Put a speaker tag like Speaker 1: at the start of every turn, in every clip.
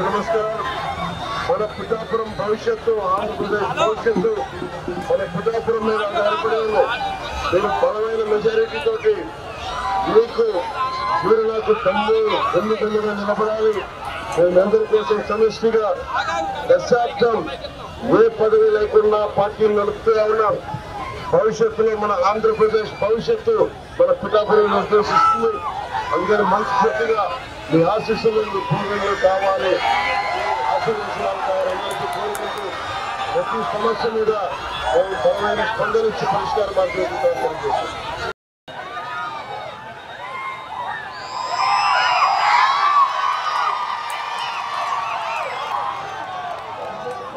Speaker 1: నమస్కారం. మన పిఠాపురం భవిష్యత్తు, ఆంధ్రప్రదేశ్ భవిష్యత్తు మన పిఠాపురం మీద ఆధారపడి ఉంది. నేను బలమైన మెజారిటీ తోటి మీరు నాకు తల్లిదండ్రులుగా నిలబడాలి. మేమందరి కోసం సమిష్టిగా దశాబ్దం ఏ పదవి లేకుండా పార్టీలు నడుపుతూ ఉన్నాం. భవిష్యత్తులో మన ఆంధ్రప్రదేశ్ భవిష్యత్తు మన పిఠాపురం నిర్దేశిస్తుంది. అందుకని మనస్ఫూర్తిగా మీ ఆశీస్సులు పూర్వీకులు కావాలి, ఆశీర్వచనాలు కావాలందరికీ కోరుకుంటూ ప్రతి సమస్య మీద బలమైన స్పందన ఇచ్చి పరిష్కారం మార్గం.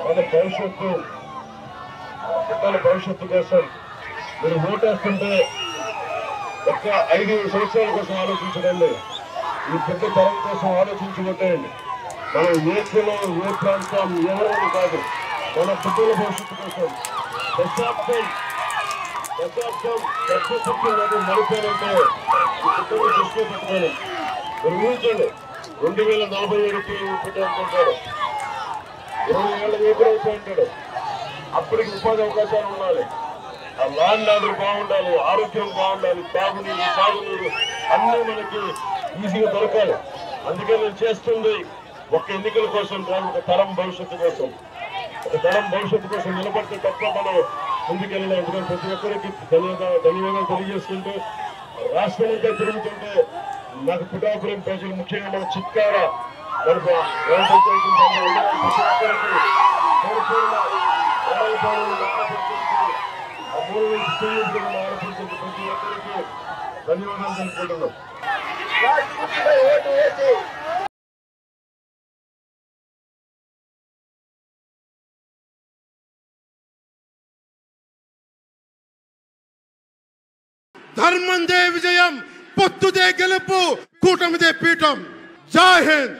Speaker 1: మన భవిష్యత్తు, పిల్లల భవిష్యత్తు కోసం మీరు ఓటేస్తుంటే ఒక్క 5 సంవత్సరాల కోసం ఆలోచించకండి, ఈ పెద్ద తరం కోసం ఆలోచించుకుంటేయండి. మనం ఏ కులం, ఏ ప్రాంతం, ఎవరైనా కాదు, మన పిల్లల భవిష్యత్తు కోసం దశాబ్దం నడిపారంటే ఈ పిల్లలు దృష్టిలో పెట్టుకోండి. మీరు ఊహించండి, 2047కి పెట్టారు, 20 ఏళ్ళ ఎదురైతే ఉంటాడు. అప్పటికి ఉపాధి అవకాశాలు ఉండాలి, ఆ ల్యాండ్ ఆర్డర్ బాగుండాలి, ఆరోగ్యం బాగుండాలి, తాగునీరు, సాగునీరు అన్నీ మనకి ఈజీగా దొరకాలి. అందుకే నేను చేస్తుంది ఒక ఎన్నికల కోసం కాదు, ఒక తరం భవిష్యత్తు కోసం. ఒక తరం భవిష్యత్తు కోసం నిలబడితే తప్ప మనం ముందుకెళ్ళాలి. ఎందుకంటే ప్రతి ఒక్కరికి ధన్యవాదాలు తెలియజేసుకుంటూ రాష్ట్రం అంతా తిరుగుతుంటే నాకు పిఠాపురం ప్రజలు, ముఖ్యంగా మన చిట్కార మనకు ధన్యవాదాలు తెలుపుకుంటున్నాం.
Speaker 2: ధర్మందే విజయం, పొత్తుదే గెలుపు, కూటమిదే పీఠం. జై హింద్.